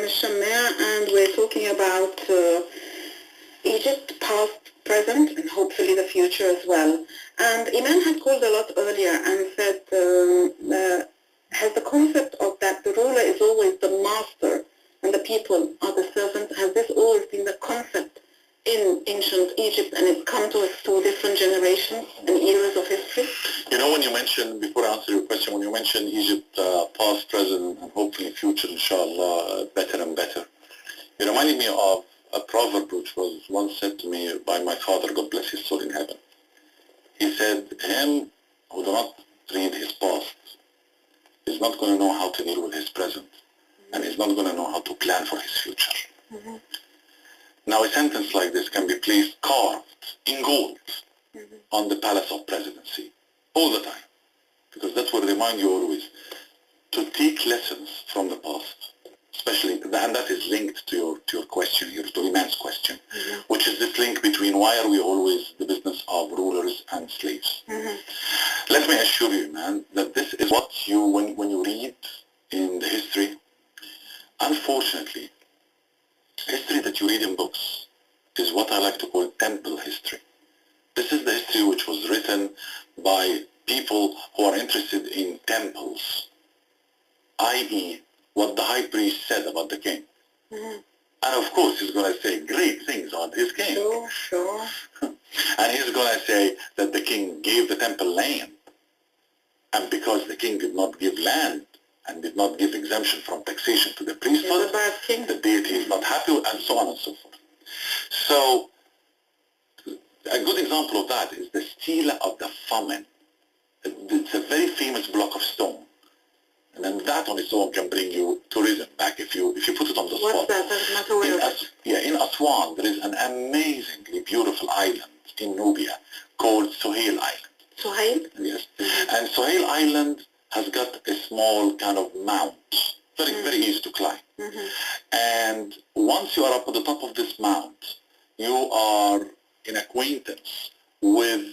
Hussein al-Shamar, and we're talking about Egypt, past, present, and hopefully the future as well. And Iman had called a lot earlier and said, has the concept of that the ruler is always the master and the people are the servants, has this always been the concept in ancient Egypt, and it's come to us through different generations and eras of history? You know, when you mentioned, before I answer your question, when you mentioned Egypt, past, present, and hopefully future, inshallah, better and better, it reminded me of a proverb which was once said to me by my father, God bless his soul in heaven. He said, him who does not read his past is not going to know how to deal with his present, and is not going to know how to plan for his future. Mm-hmm. Now, a sentence like this can be placed carved in gold on the palace of presidency all the time, because that will remind you always to take lessons from the past, especially, and that is linked to your question here, to Iman's question, which is this link between why are we always the business of rulers and slaves. Let me assure you, Iman, that this is what you, when you read in the history, unfortunately, history that you read in books is what I like to call temple history. This is the history which was written by people who are interested in temples, i.e. what the high priest said about the king. And of course he's going to say great things about his king. Sure. And he's going to say that the king gave the temple land, and because the king did not give land and did not give exemption from taxation to the priesthood, the deity is not happy, and so on and so forth. So, a good example of that is the stela of the famine. It's a very famous block of stone. And then that on its own can bring you tourism back if you put it on the spot. What's that? I'm not aware of it. In Aswan, there is an amazingly beautiful island in Nubia called Sohail Island. Sohail? Yes. And Sohail Island has got a small kind of mount, very easy to climb. And once you are up at the top of this mount, you are in acquaintance with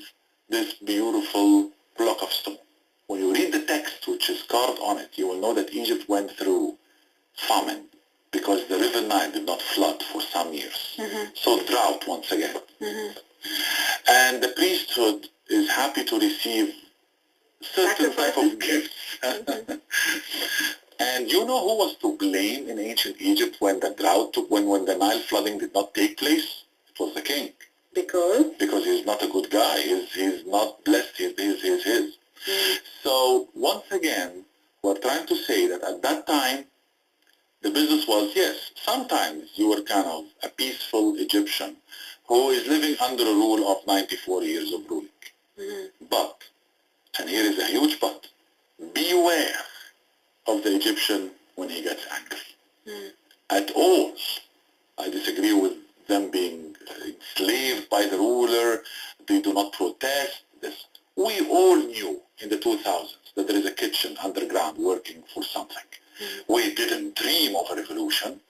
this beautiful block of stone. When you read the text which is carved on it, you will know that Egypt went through famine because the river Nile did not flood for some years. So drought once again. And the priesthood is happy to receive certain type of gifts. And you know who was to blame in ancient Egypt when the drought, when the Nile flooding did not take place? It was the king. Because? Because he's not a good guy. He's not blessed. He's his. So once again, we're trying to say that at that time, the business was, yes, sometimes you were kind of a peaceful Egyptian who is living under a rule of 94 years of ruling. But, and here is a huge but, beware of the Egyptian when he gets angry. At all, I disagree with them being enslaved by the ruler. They do not protest this. We all knew in the 2000s that there is a kitchen underground working for something. We didn't dream of a revolution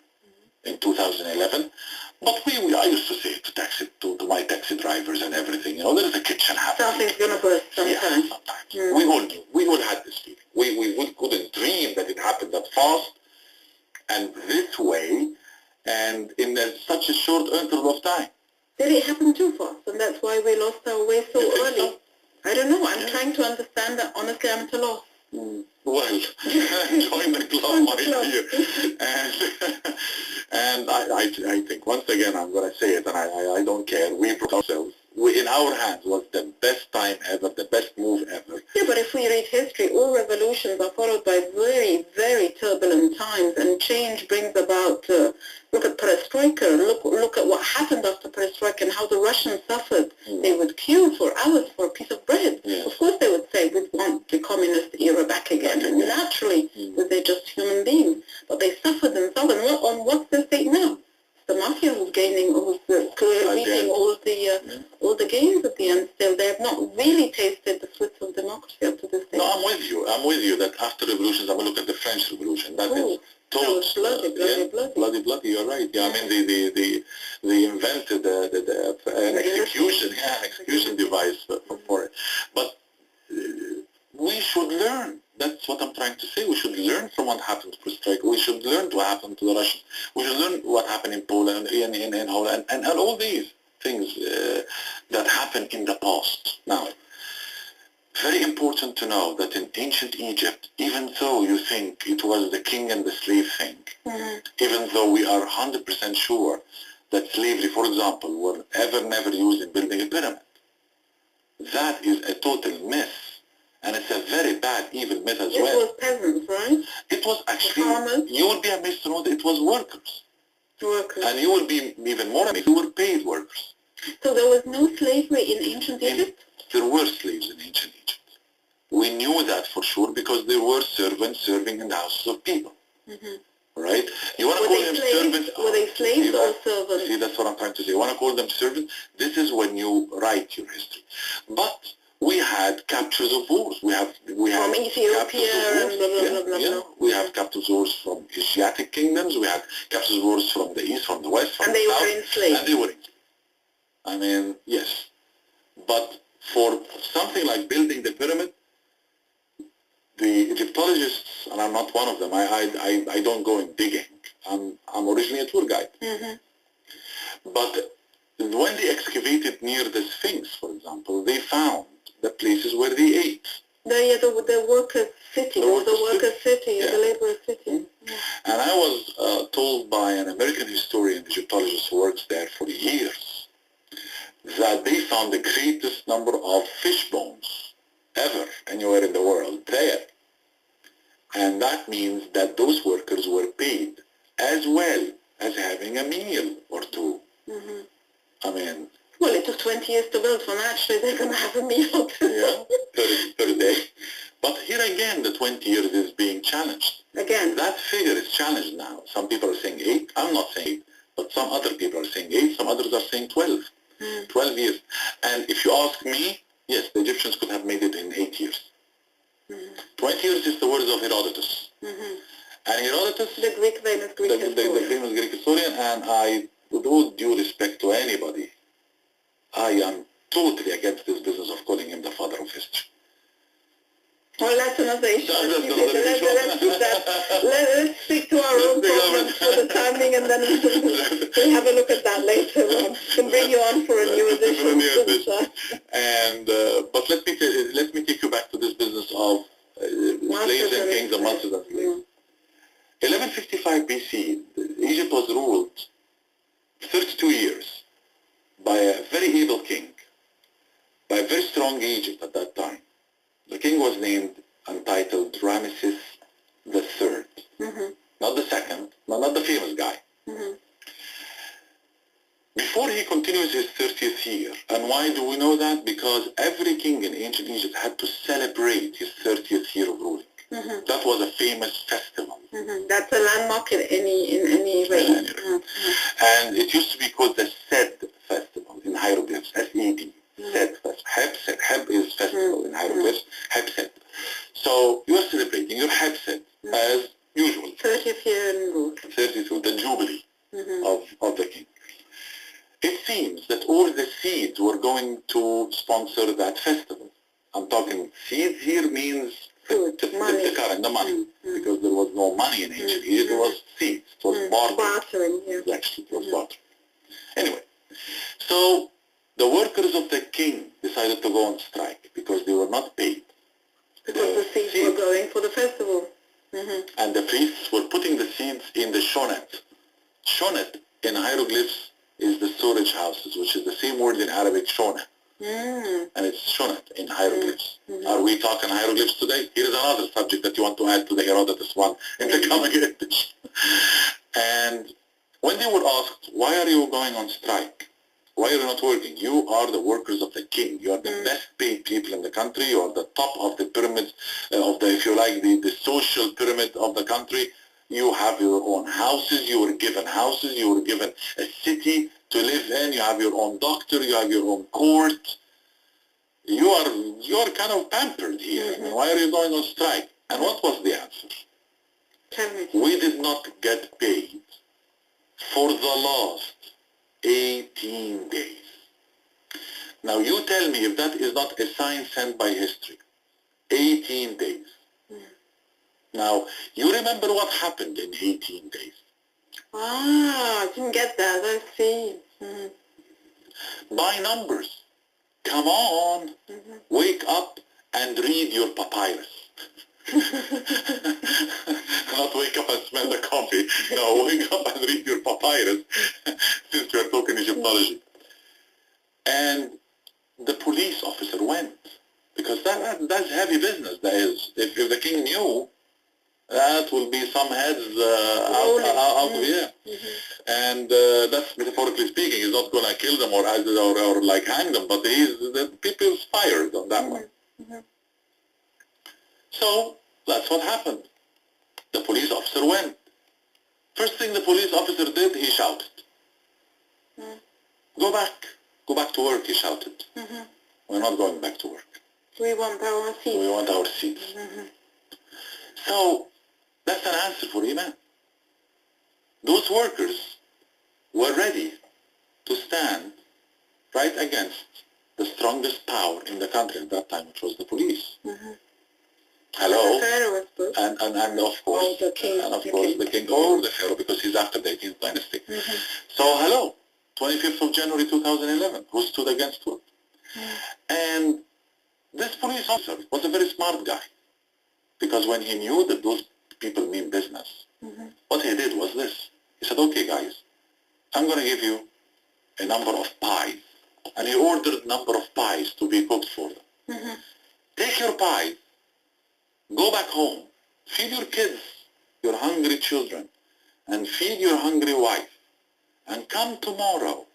in 2011, but I used to say to my taxi drivers and everything, you know, there is a kitchen happening. Something's going to burst sometime. Yeah, sometimes. We all knew. We all had this feeling. We couldn't dream that it happened that fast and this way and in such a short interval of time. Did it happen too fast, and that's why we lost our way so early? So? I don't know. I'm trying to understand that. Honestly, I'm at a loss. Well, join the club, my dear. And I think, once again, I'm going to say it, and I don't care. We brought ourselves. In our hands was the best time ever, the best move ever. Yeah, but if we read history, all revolutions are followed by very, very turbulent times, and change brings about, look at Perestroika, look at what happened after Perestroika and how the Russians suffered. They would queue for hours for a piece of bread. Yes. Of course they would say, we want the communist era back again, and naturally, they're just human beings. But they suffered and suffered, and what's the state now? The mafia who's gaining, who's reaping all the gains at the end. Still, they have not really tasted the fruits of democracy up to this day. No, I'm with you that after revolutions, I mean, look at the French Revolution. That is bloody. You're right. Yeah, I mean, they invented an execution device for it. But we should learn That's what I'm trying to say. We should learn from what happened to strike. We should learn what happened to the Russians. We should learn what happened in Poland, in Holland, and all these things that happened in the past. Now, very important to know that in ancient Egypt, even though you think it was the king and the slave thing, even though we are 100% sure that slavery, for example, were never used in building a pyramid, that is a total myth. And it's a very bad, evil myth as well. It was peasants, right? It was actually, farmers. you will be amazed to know that it was workers. Workers. And you will be even more amazed, you were paid workers. So there was no slavery in ancient Egypt? There were slaves in ancient Egypt. We knew that for sure because there were servants serving in the houses of people. Right? You want to call them servants? Were they slaves or servants? See, that's what I'm trying to say. You want to call them servants? This is when you write your history. But we had captures of wars. We have from Ethiopia and blah, blah, blah. We have captures of wars from Asiatic kingdoms. We had captures of wars from the east, from the west, from the south. And they were enslaved. And they were enslaved. I mean, yes. But for something like building the pyramid, the Egyptologists, and I'm not one of them, I don't go in digging. I'm originally a tour guide. But when they excavated near the Sphinx, for example, they found the places where they ate. The workers' city, the laborers' city. And I was told by an American historian, Egyptologist who works there for years, that they found the greatest number of fish bones ever anywhere in the world there. And that means that those workers were paid as well as having a meal or two. I mean... Well, it took 20 years to build, so naturally they're going to have a meal too. Yeah, per day. But here again, the 20 years is being challenged. Again. That figure is challenged now. Some people are saying 8. I'm not saying 8. But some other people are saying 8. Some others are saying 12. 12 years. And if you ask me, yes, the Egyptians could have made it in 8 years. 20 years is the words of Herodotus. And Herodotus... The famous Greek historian. The famous Greek historian, and I, with all due respect to anybody, I am totally against this business of calling him the father of history. Well, that's another issue. Let's stick to our own problems for the timing, and then we'll have a look at that later on. Can bring you on for a new edition. And but let me take you back to this business of slaves and kings and masters and slaves. 1155 BC, Egypt was ruled 32 years by a very able king, by a very strong Egypt at that time. The king was named and titled Ramesses III. Not the second, not the famous guy. Before he continues his 30th year, and why do we know that? Because every king in ancient Egypt had to celebrate his 30th year of ruling. That was a famous festival. That's a landmark in any way. And it used to be called the Sed Festival in hieroglyphs, S-E-D. Sed Festival. Heb is festival in hieroglyphs, Heb Sed. So you are celebrating your Heb Sed as usual. 30th year in rule. 32, the jubilee of the king. It seems that all the seeds were going to sponsor that festival. I'm talking seeds here means the current, the money, because there was no money in ancient Egypt. It was seeds. It was bartering. Actually, it was bartering. Anyway, so the workers of the king decided to go on strike because they were not paid. Because the seeds were going for the festival. And the priests were putting the seeds in the shonet. Shonet in hieroglyphs is the storage houses, which is the same word in Arabic, shona. And it's shonet in hieroglyphs. Are we talking hieroglyphs today? Here is another subject that you want to add to the Herodotus one in the coming edition. And when they were asked, why are you going on strike? Why are you not working? You are the workers of the king. You are the best paid people in the country. You are the top of the pyramid, if you like, the social pyramid of the country. You have your own houses. You were given houses. You were given a city to live in. You have your own doctor. You have your own court. You are kind of pampered here. Why are you going on strike? And what was the answer? Tell me. We did not get paid for the last 18 days. Now you tell me if that is not a sign sent by history. 18 days. Now, you remember what happened in 18 days. Ah, I didn't get that. I see. By numbers. Come on. Wake up and read your papyrus. Not wake up and smell the coffee. No, wake up and read your papyrus, since we are talking Egyptology. And the police officer went, because that's heavy business. That is, if the king knew, that will be some heads out of here. And that's metaphorically speaking. He's not going to kill them or like hang them, but the people's fired on that one. So that's what happened. The police officer went. First thing the police officer did, he shouted. Go back to work, he shouted. We're not going back to work. We want our seats. We want our seats. So that's an answer for Iman. Those workers were ready to stand right against the strongest power in the country at that time, which was the police. Hello, and of course, the king or the pharaoh, because he's after the 18th dynasty. So hello, 25th of January 2011, who stood against who? And this police officer was a very smart guy, because when he knew that those people mean business, what he did was this. He said, okay guys, I'm going to give you a number of pies. And he ordered a number of pies to be cooked for them. Take your pies, go back home, feed your kids, your hungry children, and feed your hungry wife, and come tomorrow,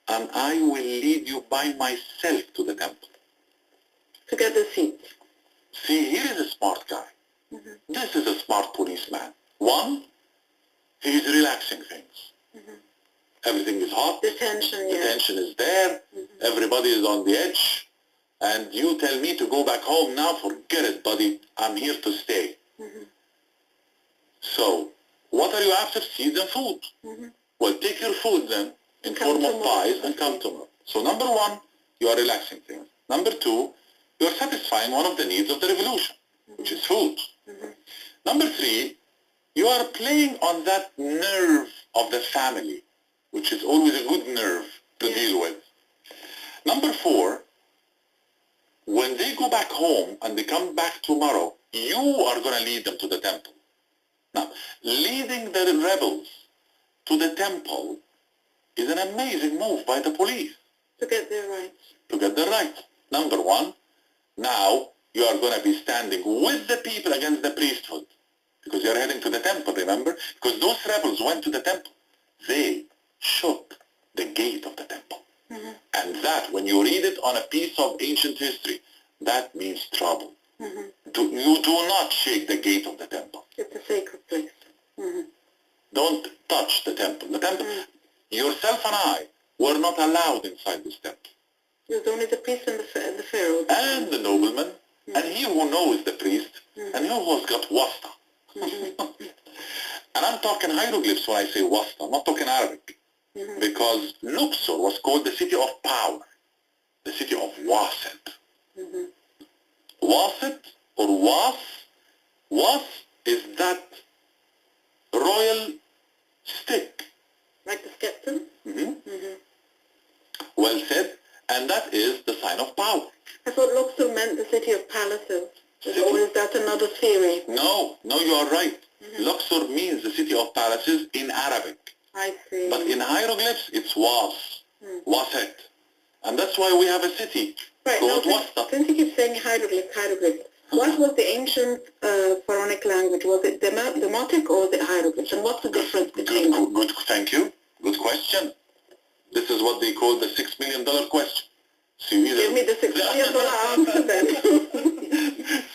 and I will lead you by myself to the temple. To get the seats. See, here is a smart guy. This is a smart policeman. One, he's relaxing things. Everything is hot. The tension, The tension is there. Everybody is on the edge. And you tell me to go back home now, forget it, buddy. I'm here to stay. So, what are you after? Seeds and food. Well, take your food then, in form of pies, and come tomorrow. So number one, you are relaxing things. Number two, you are satisfying one of the needs of the revolution, which is food. Number three, you are playing on that nerve of the family, which is always a good nerve to deal with. Number four, when they go back home and they come back tomorrow, you are going to lead them to the temple. Now, leading the rebels to the temple is an amazing move by the police. To get their rights. To get their rights. Number one, now you are going to be standing with the people against the priesthood. Because you are heading to the temple, remember? Because those rebels went to the temple. They shook the gate of the temple. And that, when you read it on a piece of ancient history, that means trouble. You do not shake the gate of the temple. It's a sacred place. Don't touch the temple. The temple, yourself and I were not allowed inside this temple. It was only the priest and the pharaoh. And the nobleman, and he who knows the priest, and he who has got wasta. And I'm talking hieroglyphs when I say wasta, I'm not talking Arabic. Because Luxor was called the city of power, the city of Wasit. Wasit or Was is that royal stick. Like the skeleton? Well said. And that is the sign of power. I thought Luxor meant the city of palaces. Or is that another theory? No, you are right. Luxor means the city of palaces in Arabic. I see. But in hieroglyphs, it's Wasit. And that's why we have a city called Wasta. Since you keep saying hieroglyphs, what was the ancient pharaonic language? Was it Demotic or was it hieroglyphs? And what's the difference between them? Good, thank you. Good question. This is what they call the $6 million question. So you either give me the $6 million answer then.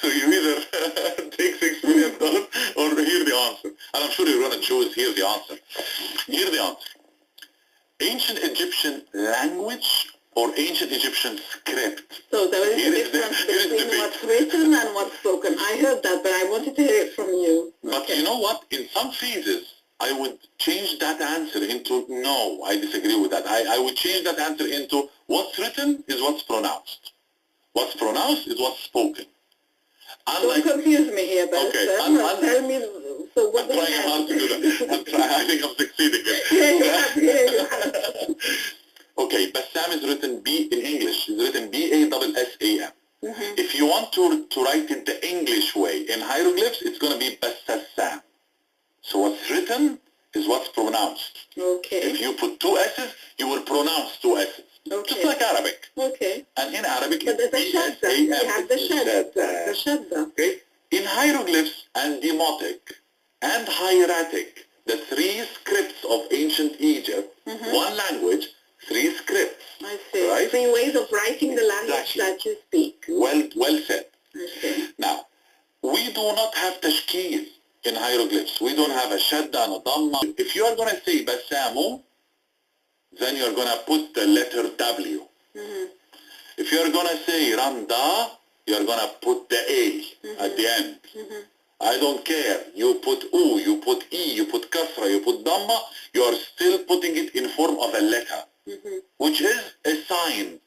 So you either take $6 million or hear the answer. And I'm sure you're going to choose hear the answer. Hear the answer. Ancient Egyptian language or ancient Egyptian script? So there is a difference between what's written and what's spoken. I heard that, but I wanted to hear it from you. But you know what? In some phases, I would change that answer into no, I disagree with that. I would change that answer into what's written is what's pronounced. What's pronounced is what's spoken. Don't confuse me here, but okay. tell me, so what I'm trying hard to do that. I think I'm succeeding here. Yeah, you have. Okay, Bassam is written in English, is written B-A-S-S-A-M. If you want to write it the English way, in hieroglyphs, it's going to be Bassam. So what's written is what's pronounced. Okay. If you put two S's, you will pronounce two S's. Okay. Just like Arabic. Okay. And in Arabic, but it's shadda. You have the shadda. Okay. In hieroglyphs and demotic and hieratic, the three scripts of ancient Egypt, one language, three scripts. I see. Right? Three ways of writing the language that you speak. Well said. I see. Now, we do not have tashkil in hieroglyphs. We don't have a shadda and a dhamma. If you are going to say Bassamu, then you're going to put the letter W. If you're going to say Randa, you're going to put the A at the end. I don't care. You put U, you put E, you put Kasra, you put Dhamma, you are still putting it in form of a letter, which is a sign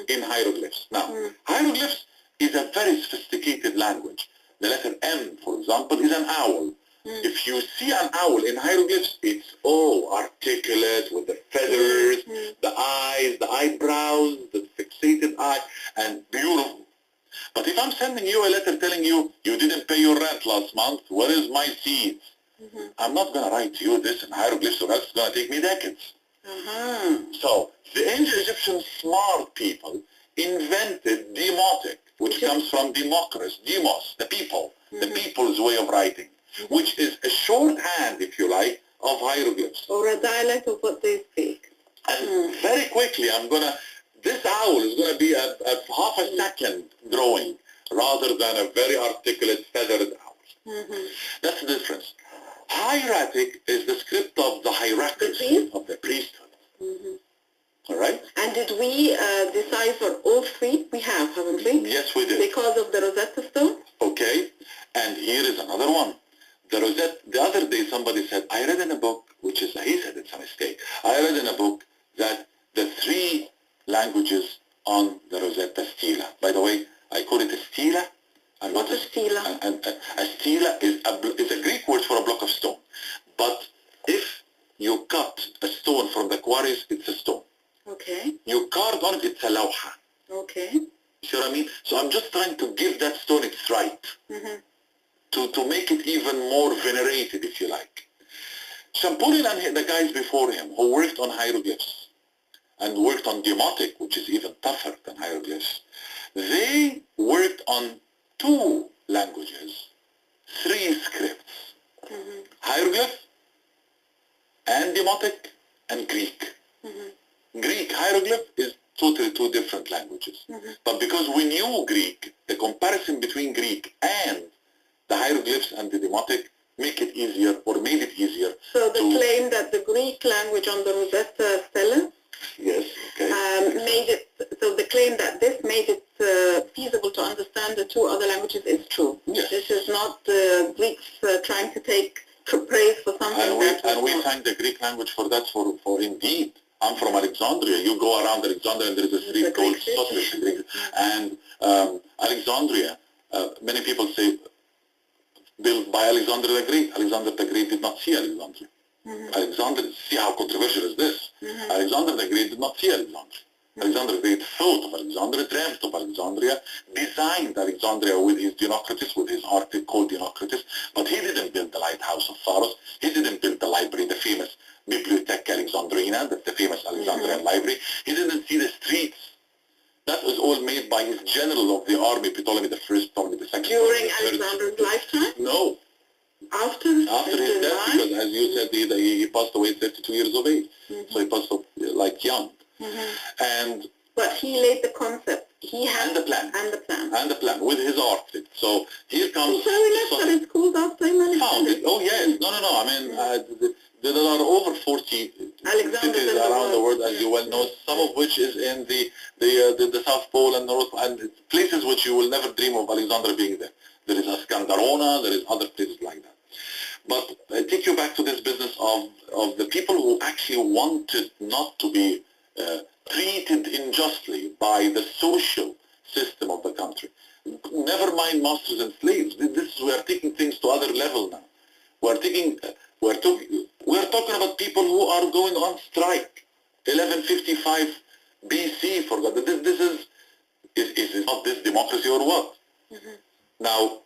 in hieroglyphs. Now, hieroglyphs is a very sophisticated language. The letter M, for example, is an owl. If you see an owl in hieroglyphs, it's all articulate with the feathers, the eyes, the eyebrows, the fixated eye, and beautiful. But if I'm sending you a letter telling you, you didn't pay your rent last month, where is my seeds? I'm not going to write to you this in hieroglyphs, or else it's going to take me decades. So the ancient Egyptian smart people invented demotic, which comes from democracy, demos, the people, the people's way of writing, which is a shorthand, if you like, of hieroglyphs. Or a dialect of what they speak. And very quickly, this owl is going to be a half a second drawing rather than a very articulate feathered owl. That's the difference. Hieratic is the script of the hierarchy of the priesthood. All right? And did we decipher all three? We have, haven't we? Yes, we did. Because of the Rosetta Stone? Okay. And here is another one. The other day somebody said, I read in a book, he said it's a mistake. I read in a book that the three languages on the Rosetta Stela. By the way, I call it a stela. And what's a stela? And a stela is a Greek word for a block of stone. But if you cut a stone from the quarries, it's a stone. Okay. You carve on it, it's a lawha. Okay. You see what I mean? So I'm just trying to give that stone its right. To make it even more venerated, if you like. Champollion and the guys before him who worked on hieroglyphs and worked on demotic, which is even tougher than hieroglyphs, they worked on two languages, three scripts, hieroglyph and demotic and Greek. Greek hieroglyph is totally two different languages. But because we knew Greek, the comparison between Greek and the hieroglyphs and the demotic make it easier, or made it easier. So the claim that the Greek language on the Rosetta Stela so the claim that this made it feasible to understand the two other languages is true. Yes. This is not the Greeks trying to take praise for something. And we thank the Greek language for that, for indeed. I'm from Alexandria. You go around Alexandria and there is a street called Soslish. And Alexandria, many people say, built by Alexander the Great. Alexander the Great did not see Alexandria. Alexander, see how controversial is this? Alexander the Great did not see Alexandria. Alexander the Great thought of Alexandria, dreamt of Alexandria, designed Alexandria with his Dinocrates, with his art called Dinocrates, but he didn't build the lighthouse of Pharos. He didn't build the library, the famous Bibliotheca Alexandrina, that's the famous Alexandrian library. He didn't see the streets. That was all made by his general of the army, Ptolemy the First, Ptolemy the Second. During Alexander's lifetime? No. After his death, because as you said, he passed away at 32 years of age. So he passed away like young. But he laid the concept. He had the plan. And the plan. With his art. So here comes... So we left that it's called after him. Oh yes. No. I mean, there are over 40 cities around the world, as you well know, some of which is in the South Pole and North, and places which you will never dream of Alexandria being there. There is Ascandarona, there is other places like that. But I take you back to this business of the people who actually wanted not to be treated unjustly by the social system of the country. never mind masters and slaves. We are taking things to other level now. We are talking about people who are going on strike. 1155 BC, for God. This is not this democracy or what? Now,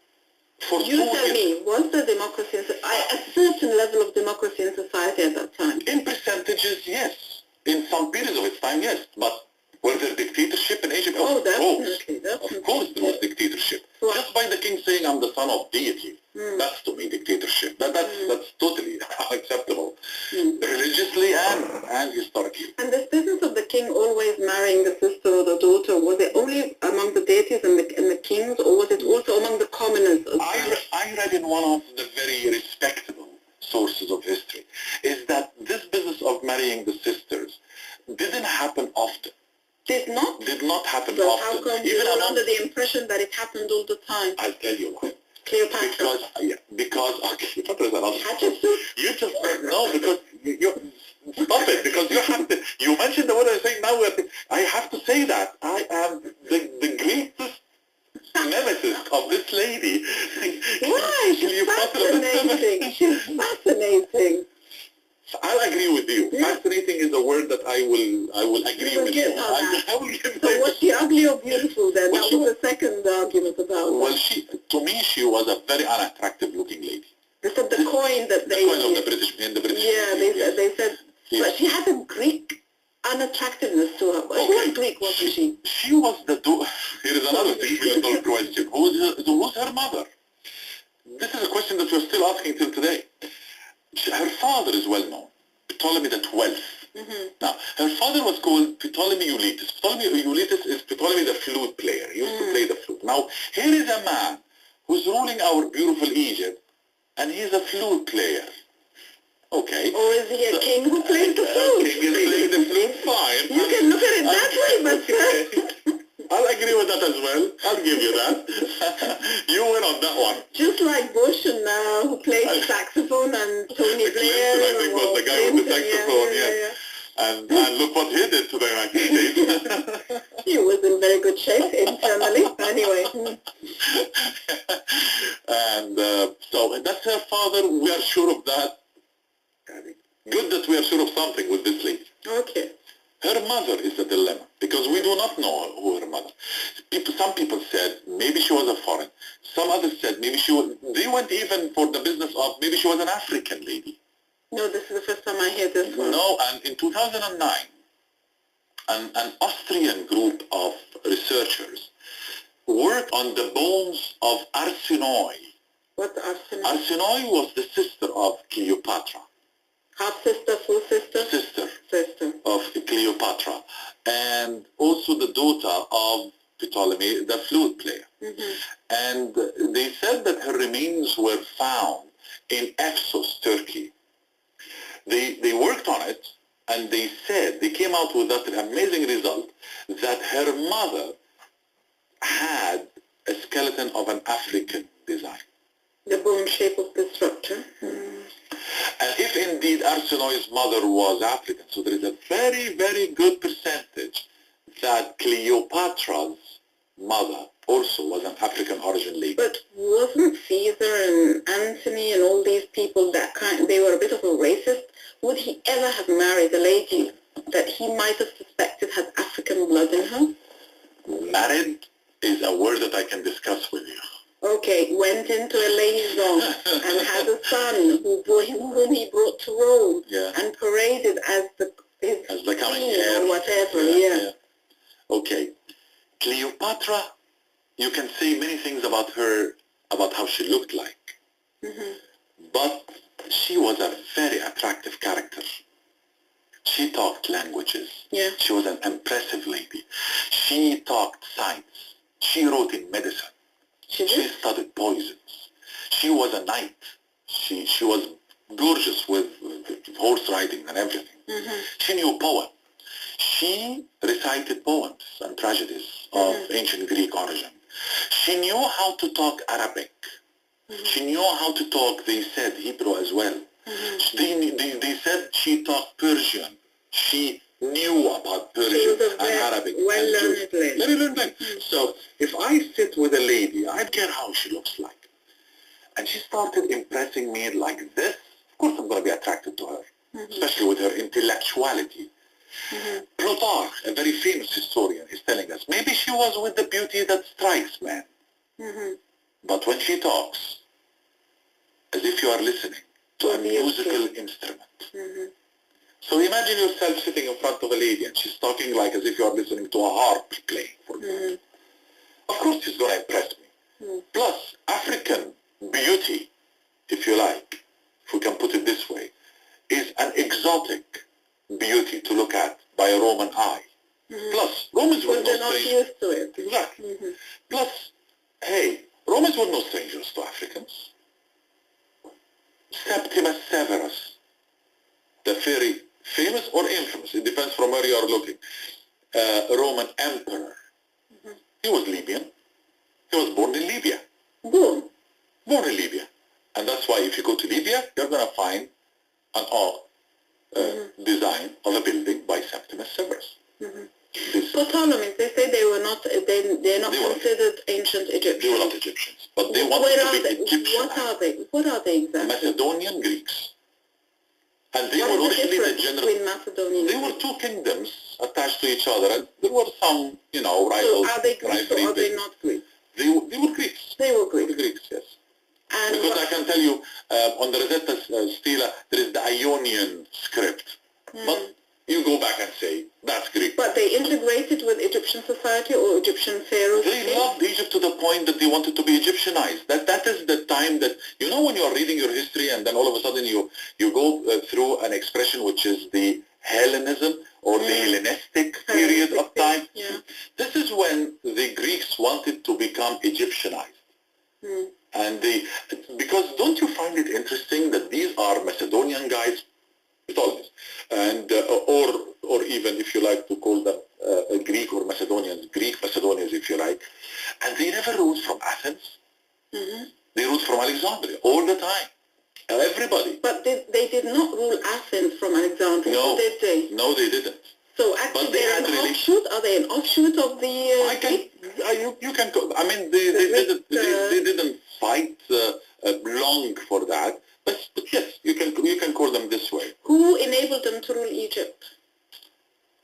for you tell me, was there democracy, a certain level of democracy in society at that time? In percentages, yes. In some periods of its time, yes. But was there dictatorship in Egypt? Oh, definitely. Of course there was dictatorship. Wow. Just by the king saying, I'm the son of deity. That's to me dictatorship. That's totally unacceptable. Religiously and historically. And this business of the king always marrying the sister or the daughter, was it only among the deities and the kings, or was it also among the commoners as well? I read in one of the very respectable sources of history is that this business of marrying the sisters didn't happen often. Did not? Did not happen But often. how come you were under the impression that it happened all the time? I'll tell you why. Cleopatra. Because Cleopatra is another Hatshepsut? You just no, because you stop it, because you have to. You mentioned the word I'm saying now. I have to say that I am the greatest nemesis of this lady. Why? She's fascinating. She's fascinating. I'll agree with you. Yeah. Fascinating is a word that I will agree with you. I will give so was she ugly or beautiful then? Well, that was the second argument about well, to me, she was a very unattractive looking lady. They said the coin that the coin of the British Yeah, they said yes. But she had a Greek unattractiveness to her. Okay. She was Greek, wasn't she? She was here is another difficult question. Who's her mother? This is a question that we're still asking till today. Her father is well known, Ptolemy the 12th. Now, her father was called Ptolemy Euletus. Ptolemy Euletus is Ptolemy the flute player. He used to play the flute. Now, here is a man who's ruling our beautiful Egypt, and he's a flute player. Okay. Or is he a king who plays the flute? King is playing the flute, fine. You can look at it that way, but... I'll agree with that as well. I'll give you that. You win on that one. Just like Bush and who played the saxophone and Tony Blair. I think was the guy with the saxophone, yeah. And look what he did to the United States. He was in very good shape internally, anyway. And so that's her father. We are sure of that. Good that we are sure of something with this lady. Okay. Her mother is a dilemma, because we do not know who her mother. Some people said maybe she was a foreign. Some others said maybe they went even for the business of maybe she was an African lady. No, this is the first time I hear this one. No, and in 2009, an Austrian group of researchers worked on the bones of Arsinoe. What's Arsinoe? Arsinoe was the sister of Cleopatra. Half-sister, full sister? Sister. Of Cleopatra, and also the daughter of Ptolemy, the flute player. And they said that her remains were found in Epsos, Turkey. They worked on it, and they said, they came out with that amazing result, that her mother had a skeleton of an African design. The bone shape of the structure. And if indeed Arsinoe's mother was African, so there is a very, very good percentage that Cleopatra's mother also was an African origin lady. But wasn't Caesar and Antony and all these people they were a bit of a racist? Would he ever have married a lady that he might have suspected had African blood in her? Married is a word that I can discuss with you. Okay, went into a liaison and had a son whom he brought to Rome and paraded as the coming heir or whatever, Okay. Cleopatra, you can say many things about her, about how she looked like. But she was a very attractive character. She talked languages. She was an impressive lady. She talked science. She wrote in medicine. She studied poisons. She was a knight. She was gorgeous with horse riding and everything. She knew poem. She recited poems and tragedies of ancient Greek origin. She knew how to talk Arabic. She knew how to talk, they said, Hebrew as well. They said she talked Persian. She knew about Persian and Arabic and Jewish. Very learned lady. So if I sit with a lady, I don't care how she looks like, and she started impressing me like this, of course I'm going to be attracted to her, especially with her intellectuality. Plutarch, a very famous historian, is telling us, maybe she was with the beauty that strikes men. But when she talks, as if you are listening to a musical instrument. So imagine yourself sitting in front of a lady and she's talking like as if you are listening to a harp playing, for example. Of course she's going to impress me. Plus, African beauty, if you like, if we can put it this way, is an exotic beauty to look at by a Roman eye. Plus, Romans were no strangers. Used to it. Exactly. Plus, hey, Romans were no strangers to Africans. Septimus Severus, the very famous or infamous, it depends from where you are looking, Roman emperor. He was Libyan. He was born in Libya. Born in Libya. And that's why if you go to Libya, you're going to find an design of a building by Septimus Severus. Ptolemies, they say they were not, they're not considered ancient Egyptians. They were not Egyptians, but they wanted to be Egyptian. What are they exactly? Macedonian Greeks. And they What were is the originally the difference general... between Macedonian They were two kingdoms attached to each other, and there were some, rivals. So are they Greeks or are they not Greeks? They were Greeks. They were Greeks. Greeks, yes. And because I can tell you, on the Rosetta Stela, there is the Ionian script. But you go back and say, that's Greek. But they integrated with Egyptian society or Egyptian pharaohs? They loved Egypt to the point that they wanted to be Egyptianized. That is the time that, when you are reading your history and then all of a sudden you go through an expression which is the Hellenism or the Hellenistic period of time. Yeah. This is when the Greeks wanted to become Egyptianized. And because don't you find it interesting that these are Macedonian guys, Ptolemies, and or even if you like to call them Greek or Macedonians, Greek Macedonians if you like, and they never ruled from Athens. They ruled from Alexandria all the time. Everybody. But they did not rule Athens from Alexandria, no, did they? No, they didn't. So actually they're an offshoot? Are they an offshoot of the... you can. I mean, they didn't fight long for that. But yes, you can call them this way. Who enabled them to rule Egypt?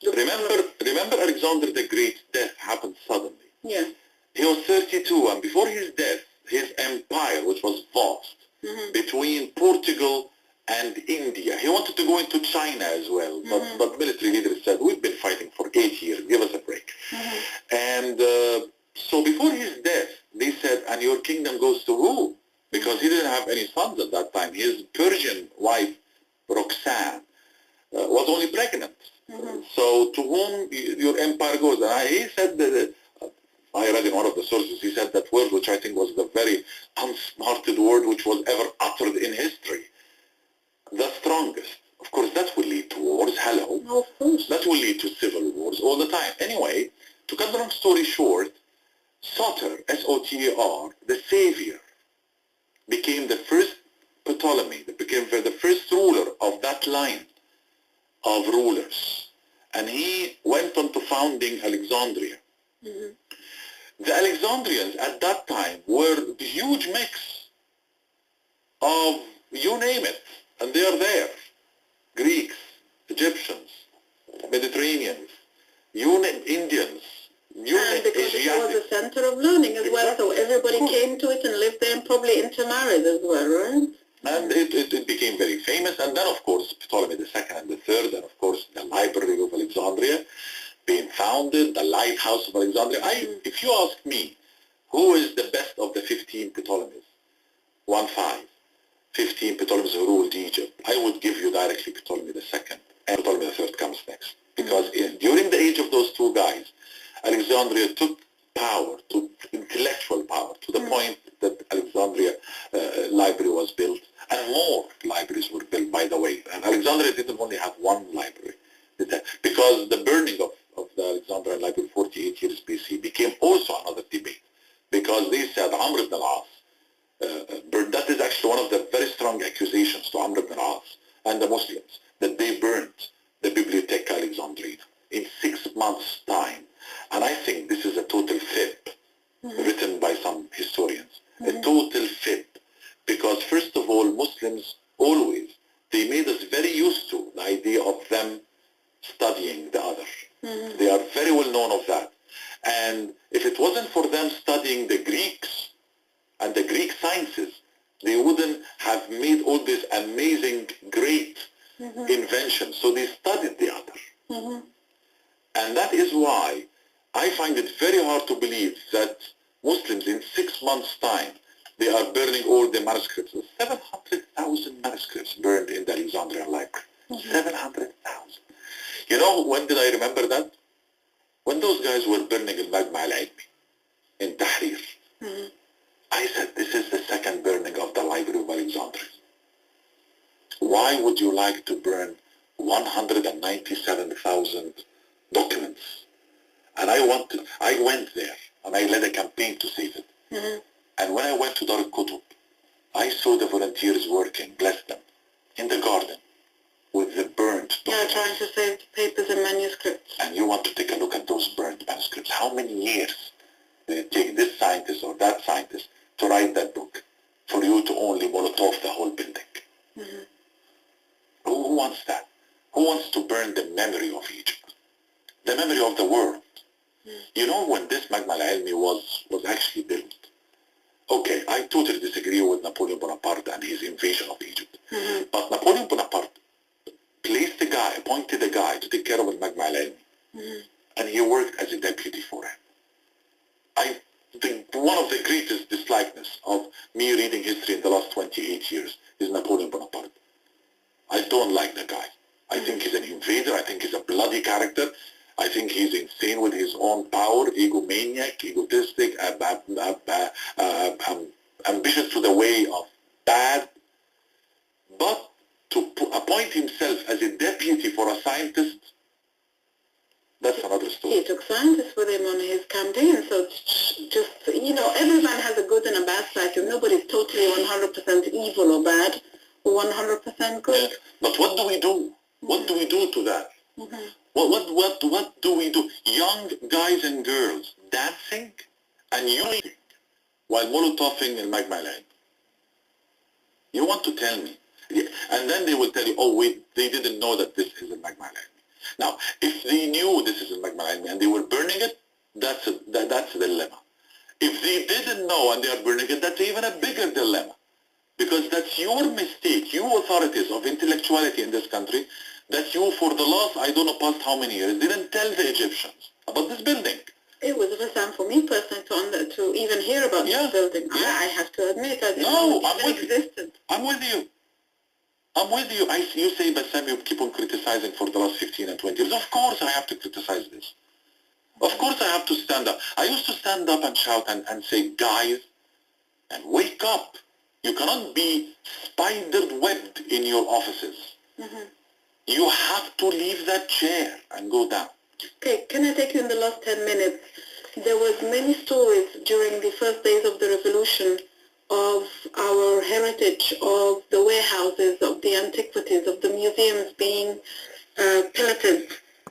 Remember Alexander the Great's death happened suddenly. Yeah. He was 32, and before his death, his empire, which was vast, between Portugal and India. He wanted to go into China as well, but military leaders said, we've been fighting for 8 years, give us a break. And so before his death, they said, and your kingdom goes to who? Because he didn't have any sons at that time. His Persian wife, Roxanne, was only pregnant. So to whom your empire goes? And he said that, I read in one of the sources, he said that word, which I think was the very unsmarted word which was ever uttered in history. The strongest. Of course, that will lead to wars. Hello. Of course. That will lead to civil wars all the time. Anyway, to cut the long story short, Soter, S-O-T-E-R, the savior, became the first Ptolemy, became the first ruler of that line of rulers. And he went on to founding Alexandria. The Alexandrians at that time were a huge mix of, you name it, and they are there. Greeks, Egyptians, Mediterraneans, Indians, and because it was a center of learning as well, so everybody came to it and lived there and probably intermarried as well, right? And it became very famous, and then of course Ptolemy the second and the third, and of course the Library of Alexandria being founded, the Lighthouse of Alexandria. If you ask me, who is the best of the 15 Ptolemies? 15 Ptolemies who ruled Egypt. I would give you directly Ptolemy the second, and Ptolemy the third comes next. Because during the age of those two guys, Alexandria took power, took intellectual power, to the point that Alexandria library was built, and more libraries were built, by the way. And Alexandria didn't only have one library, because the burning of the Alexandrian library 48 years BC became also another debate, because they said Amr ibn al-As, that is actually one of the very strong accusations to Amr ibn al-As and the Muslims, that they burnt the Bibliotheca Alexandrina. very used to the idea of them studying the other. They are very well known of that. And if it wasn't for them studying the Greeks and the Greek sciences, they wouldn't have made all these amazing, great inventions. So they studied the other. And that is why I find it very hard to believe that Muslims in 6 months' time, they are burning all the manuscripts. 700,000 manuscripts burned in the Alexandrian library. 700,000. You know, when did I remember that? When those guys were burning al-Majma' al-Ilmi in Tahrir. I said, this is the second burning of the Library of Alexandria. Why would you like to burn 197,000 documents? And I went there and I led a campaign to save it. And when I went to Dar al-Kutub, I saw the volunteers working, bless them, in the garden with the burnt documents. Yeah, trying to save papers and manuscripts. And you want to take a look at those burnt manuscripts. How many years did it take this scientist or that scientist to write that book for you to only Molotov the whole building? Who wants that? Who wants to burn the memory of Egypt? The memory of the world? You know, when this Majma' al-Ilmi was actually built, okay, I totally disagree with Napoleon Bonaparte and his invasion of Egypt. But Napoleon Bonaparte appointed a guy to take care of Majma' al-Ilmi. And he worked as a deputy for him. One of the greatest dislikeness of me reading history in the last 28 years is Napoleon Bonaparte. I don't like the guy. I think he's an invader. I think he's a bloody character. I think he's insane with his own power, egomaniac, egotistic, ambitious to the way of bad. But to appoint himself as a deputy for a scientist, that's another story. He took scientists with him on his campaign, so just, you know, everyone has a good and a bad side. Nobody's totally 100% evil or bad, or 100% good. Yeah. But what do we do? What do we do to that? What do we do? Young guys and girls dancing and urinating while Molotoving in Majma' al-Ilmi. You want to tell me? And then they will tell you, oh wait, they didn't know that this is a Majma' al-Ilmi. Now, if they knew this is a Majma' al-Ilmi and they were burning it, that's a dilemma. If they didn't know and they are burning it, that's even a bigger dilemma. Because that's your mistake, you authorities of intellectuality in this country, that you for the last, I don't know past how many years, didn't tell the Egyptians about this building. It was the first time for me personally to even hear about this building. I have to admit, I didn't know it existed. I'm with you. You say, but Sam, you keep on criticizing for the last 15 and 20 years. Of course I have to criticize this. Of course I have to stand up. I used to stand up and shout and say, guys, and wake up. You cannot be spider-webbed in your offices. You have to leave that chair and go down. Okay, can I take you in the last 10 minutes? There was many stories during the first days of the revolution of our heritage, of the warehouses, of the antiquities, of the museums being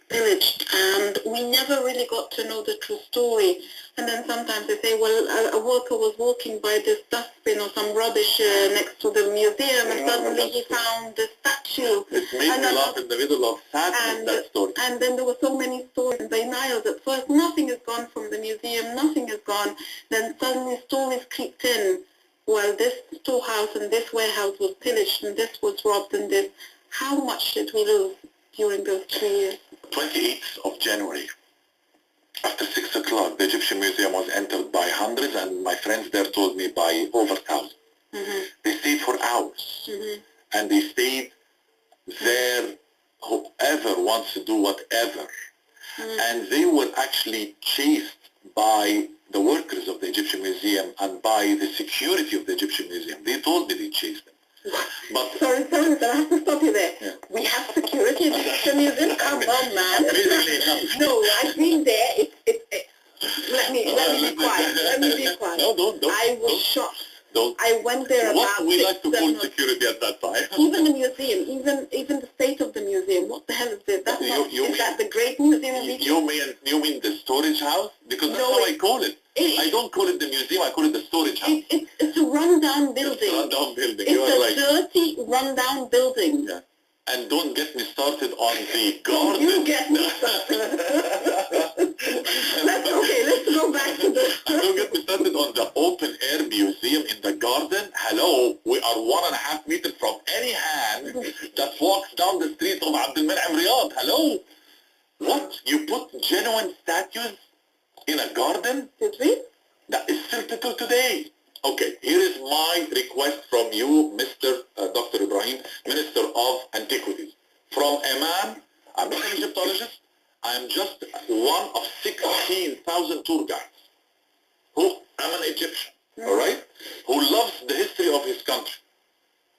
pillaged, and we never really got to know the true story. And then sometimes they say, well, a worker was walking by this dustbin or some rubbish next to the museum, and suddenly he found the statue. It made me laugh in the middle of sadness, that story. And then there were so many stories in the Niles. At first, nothing is gone from the museum, nothing is gone. Then suddenly stories creeped in. Well, this storehouse and this warehouse was pillaged, and this was robbed, and this. How much did we lose during those 3 years? 28th of January. After 6 o'clock, the Egyptian Museum was entered by hundreds, and my friends there told me by over 1,000. They stayed for hours, and they stayed there, whoever wants to do whatever. And they were actually chased by the workers of the Egyptian Museum and by the security of the Egyptian Museum. They told me they chased them. But sorry, I have to stop you there. Yeah. We have security in the Egyptian Museum? Come on, man. No, I've been there. Let me be quiet. No, don't. I was shocked. I went there what we like to call security at that time. Even the museum, even the state of the museum. What the hell is this? That's is that the Great Museum of Egypt? You mean the storage house? Because that's how I call it. I don't call it the museum, I call it the storage house. It's a rundown building. It's a rundown building. It's a dirty, rundown building. Yeah. And don't get me started on the garden. You get me started. Let's go back to the... Don't get me started on the open air museum in the garden. Hello, we are 1.5 meters from any hand that walks down the street of Abdul Men'em Riyadh. Hello? What? You put genuine statues in a garden? Did we? That is still till today. Okay, here is my request from you, Mr. Dr. Ibrahim, Minister of Antiquities. From a man, I'm not an Egyptologist, I'm just one of 16,000 tour guides I'm an Egyptian, all right, who loves the history of his country.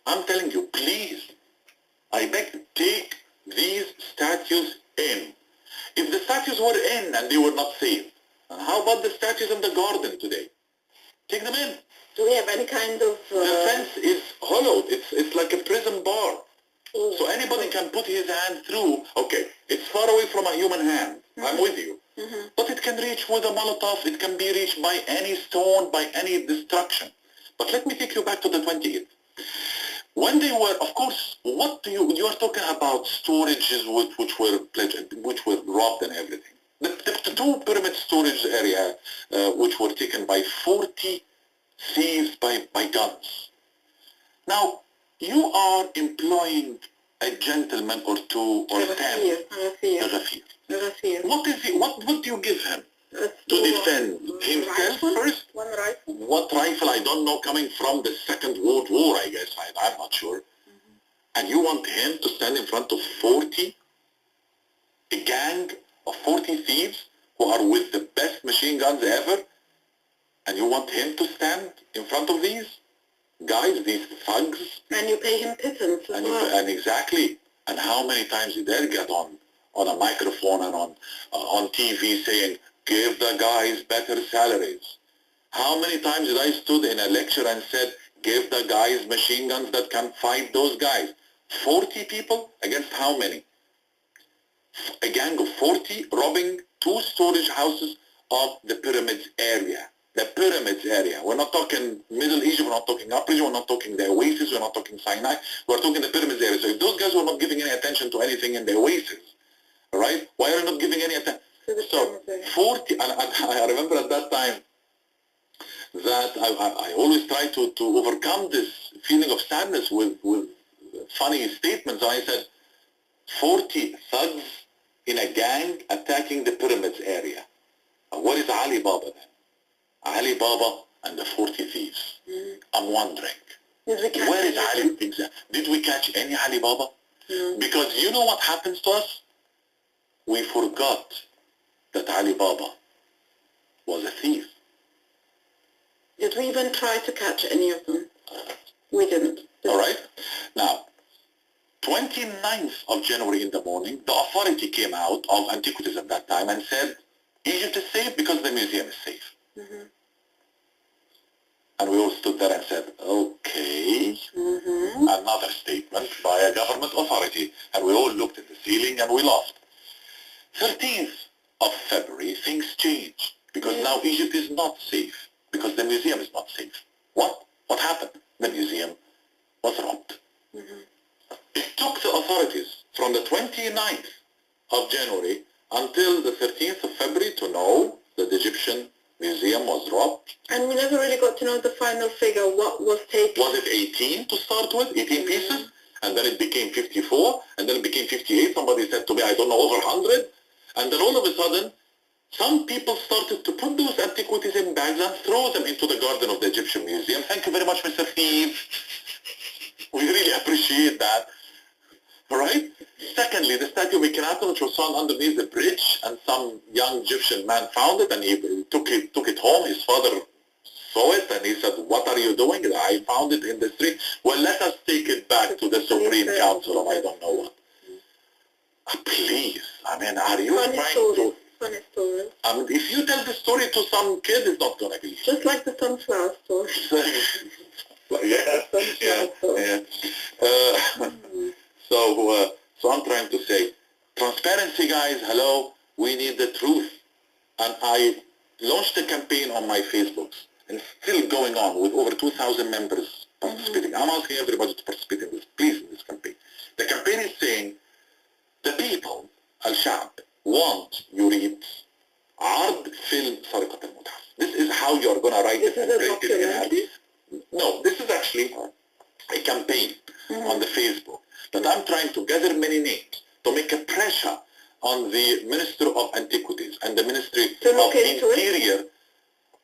I'm telling you, please, I beg, take these statues in. If the statues were in and they were not saved, how about the statues in the garden today? Take them in. Do we have any kind of... The fence is hollowed. It's like a prison bar. So anybody can put his hand through. Okay, it's far away from a human hand. I'm with you. But it can reach with a Molotov. It can be reached by any stone, by any destruction. But let me take you back to the 28th. When they were, of course, what do you are talking about storages which were robbed and everything. The two pyramid storage area which were taken by 40 thieves by guns. Now, you are employing a gentleman or two or 10. Ghafir. What do you give him? To defend himself first? One rifle. What rifle? I don't know, coming from the Second World War, I guess. I'm not sure. And you want him to stand in front of 40? A gang of 40 thieves who are with the best machine guns ever? And you want him to stand in front of these guys, these thugs? And you pay him pittance as well. And exactly. And how many times did they get on a microphone and on TV saying, give the guys better salaries? How many times did I stood in a lecture and said, give the guys machine guns that can fight those guys? 40 people against how many? A gang of 40 robbing 2 storage houses of the pyramids area. The pyramids area. We're not talking Middle Egypt, we're not talking Upper Egypt, we're not talking the Oasis, we're not talking Sinai, we're talking the pyramids area. So if those guys were not giving any attention to anything in the Oasis, all right, why are they not giving any attention? So 40, and I remember at that time that I always try to overcome this feeling of sadness with funny statements. And I said, 40 thugs in a gang attacking the pyramids area. What is Ali Baba then? Ali Baba and the 40 thieves. I'm wondering, where is Ali? Did we catch any Ali Baba? No. Because you know what happens to us? We forgot that Ali Baba was a thief. Did we even try to catch any of them? We didn't. All right. Now, 29th of January in the morning, the authority came out of Antiquities at that time and said, Egypt is safe because the museum is safe. And we all stood there and said, okay, another statement by a government authority. And we all looked at the ceiling and we laughed. 13th of February, things changed because now Egypt is not safe because the museum is not safe. What? What happened? The museum was robbed. It took the authorities from the 29th of January until the 13th of February to know that the Egyptian museum was robbed. And we never really got to know the final figure, what was taken. Was it 18 to start with, 18 pieces? And then it became 54, and then it became 58. Somebody said to me, I don't know, over 100. And then all of a sudden, some people started to put those antiquities in bags and throw them into the garden of the Egyptian Museum. Thank you very much, Mr. Thief. We really appreciate that. All right? Secondly, the statue of Akhenaten, which was found underneath the bridge, and some young Egyptian man found it, and he took it home. His father saw it, and he said, what are you doing? I found it in the street. Well, let us take it back to the Supreme Council of I don't know what. Please, I mean, are you trying to... Funny story. I mean, if you tell the story to some kid, it's not going to believe. Just like the sunflower story. So I'm trying to say, transparency, guys, hello, we need the truth. And I launched a campaign on my Facebooks, and it's still going on with over 2,000 members participating. I'm asking everybody to participate in this, please, in this campaign. The campaign is saying the people, الشعب, want يريد عرض فيلم سرقة المتحف. This is how you are going to write this it and print it in documentary? No, this is actually a campaign on the Facebook that I'm trying to gather many names to make a pressure on the Minister of Antiquities and the Ministry of Interior.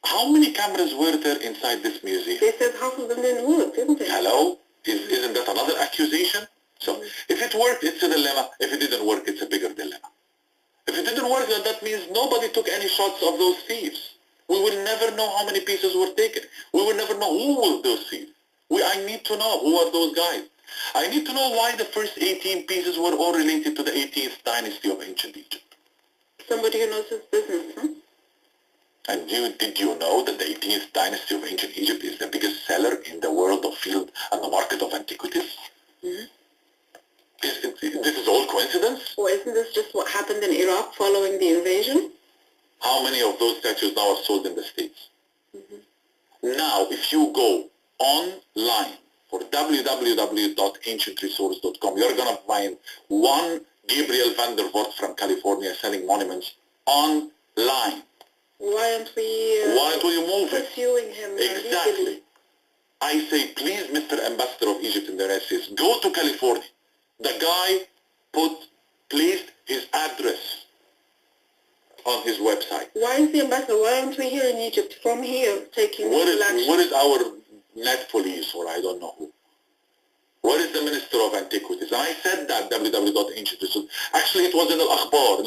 How many cameras were there inside this museum? They said half of them didn't work, didn't they? Hello? Isn't that another accusation? So if it worked, it's a dilemma. If it didn't work, it's a bigger dilemma. If it didn't work, then that means nobody took any shots of those thieves. We will never know how many pieces were taken. We will never know who were those thieves. I need to know who are those guys. I need to know why the first 18 pieces were all related to the 18th dynasty of ancient Egypt. Somebody who knows his business, huh? And did you know that the 18th dynasty of ancient Egypt is the biggest seller in the world of field and the market of antiquities? Mm-hmm. This is all coincidence? Or isn't this just what happened in Iraq following the invasion? How many of those statues now are sold in the States? Mm-hmm. Now, if you go online for www.ancientresource.com, you're going to find one Gabriel van der Voort from California selling monuments online. Why aren't we pursuing him? Exactly. Legally? I say, please, Mr. Ambassador of Egypt in the United States, go to California. The guy placed his address on his website. Why is the ambassador? Why aren't we here in Egypt? From here, taking legal action? What is our net police, or I don't know who? What is the Minister of Antiquities? And I said that, www.ancientresource. Actually, it was in Al-Akhbar,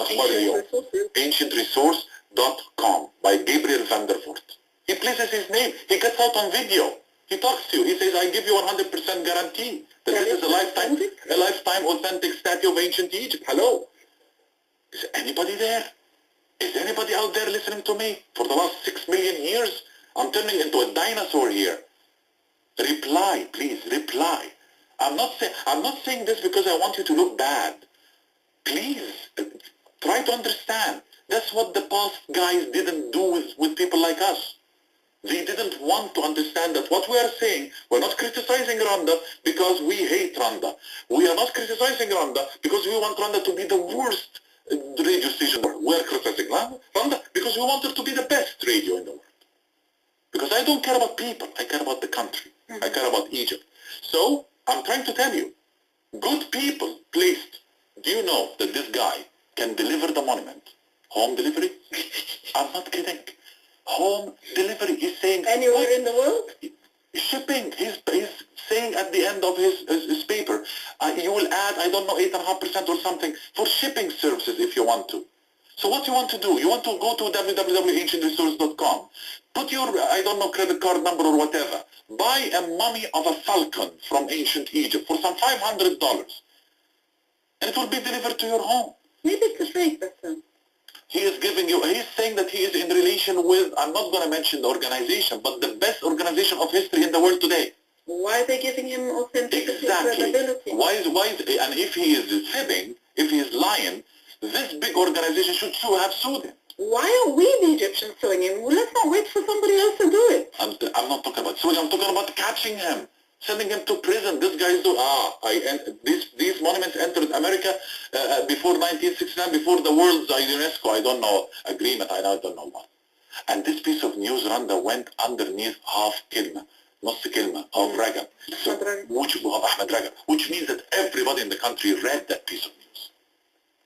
ancientresource.com by Gabriel van der Voort. He places his name. He gets out on video. He talks to you. He says, I give you 100% guarantee that this is a lifetime authentic statue of ancient Egypt. Hello? Is anybody there? Is anybody out there listening to me? For the last 6 million years, I'm turning into a dinosaur here. Reply, please, reply. I'm not saying this because I want you to look bad. Please, try to understand. That's what the past guys didn't do with people like us. They didn't want to understand that what we are saying, we're not criticizing Rwanda because we hate Rwanda. We are not criticizing Rwanda because we want Rwanda to be the worst radio station. We're criticizing Rwanda because we want it to be the best radio in the world. Because I don't care about people, I care about the country. Mm-hmm. I care about Egypt. So, I'm trying to tell you, good people placed. Do you know that this guy can deliver the monument? Home delivery? I'm not kidding. Home delivery. He's saying anywhere in the world? Shipping. He's saying at the end of his paper, you will add, I don't know, 8.5% or something for shipping services if you want to. So what you want to do? You want to go to www.ancientresource.com, put your, I don't know, credit card number or whatever, buy a mummy of a falcon from ancient Egypt for some $500, and it will be delivered to your home. Maybe it's a fake person. He is giving you, he's saying that he is in relation with, I'm not going to mention the organization, but the best organization of history in the world today. Why are they giving him authenticity and credibility? credibility? And if he is fibbing, if he is lying, this big organization should have sued him. Why are we the Egyptians suing him? Well, let's not wait for somebody else to do it. I'm not talking about suing, I'm talking about catching him. Sending him to prison. This guy is doing, these monuments entered America before 1969, before the world's UNESCO, I don't know, agreement, I don't know what. And this piece of news, Randa, went underneath half كلمة, نص كلمة of Rajab, of Ahmed Rajab, which means that everybody in the country read that piece of news.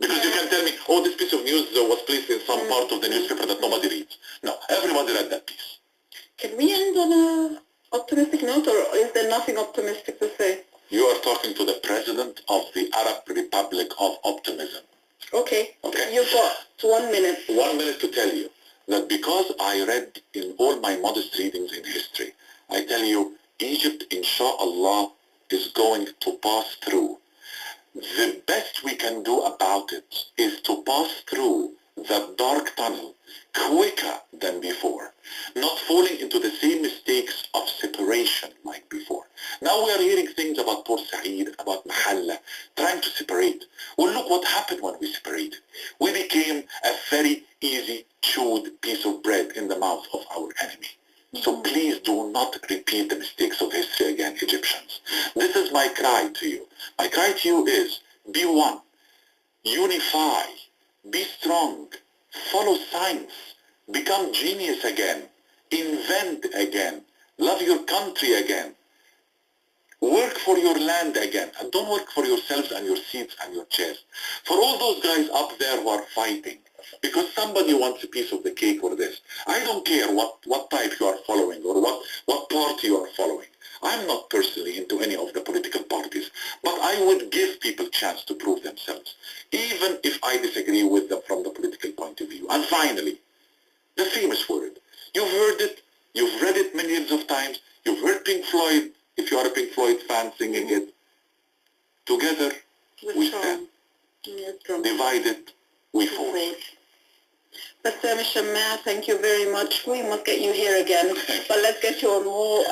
Because you can tell me, oh, this piece of news was placed in some part of the newspaper that nobody reads. No, everybody read that piece. Can we end on a optimistic note, or is there nothing optimistic to say? You are talking to the president of the Arab Republic of Optimism. Okay. You've got 1 minute. 1 minute to tell you that because I read in all my modest readings in history, I tell you, Egypt, inshallah, is going to pass through. The best we can do about it is to pass through the dark tunnel quicker than before, not falling into the same mistakes of separation like before. Now we are hearing things about Port Said, about Mahalla, trying to separate. Well, look what happened when we separated. We became a very easy chewed piece of bread in the mouth of our enemy. So please do not repeat the mistakes of history again, Egyptians. This is my cry to you. My cry to you is, be one, unify, be strong, follow science, become genius again, invent again, love your country again, work for your land again, and don't work for yourselves and your seats and your chairs. For all those guys up there who are fighting, because somebody wants a piece of the cake or this, I don't care what type you are following or what party you are following. I'm not personally into any of the political parties, but I would give people a chance to prove themselves, even if I disagree with them from the political point of view. And finally, the famous word. You've heard it, you've read it millions of times, you've heard Pink Floyd, if you are a Pink Floyd fan, singing it. Together, we stand. Divided, we fall. But Ms. Shammah, thank you very much. We must get you here again, but let's get you on more,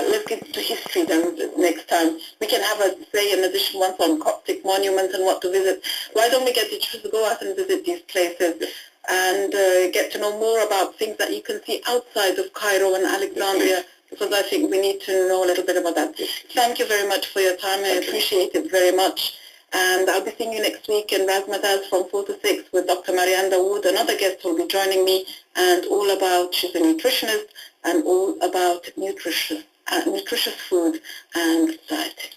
let's get to history then next time. We can have an addition once on Coptic monuments and what to visit. Why don't we get you to go out and visit these places and get to know more about things that you can see outside of Cairo and Alexandria, because I think we need to know a little bit about that. Thank you very much for your time. I appreciate it very much. And I'll be seeing you next week in Razzmatazz from 4 to 6 with Dr. Marianda Wood. Another guest will be joining me, and all about, she's a nutritionist, and all about nutritious food and society.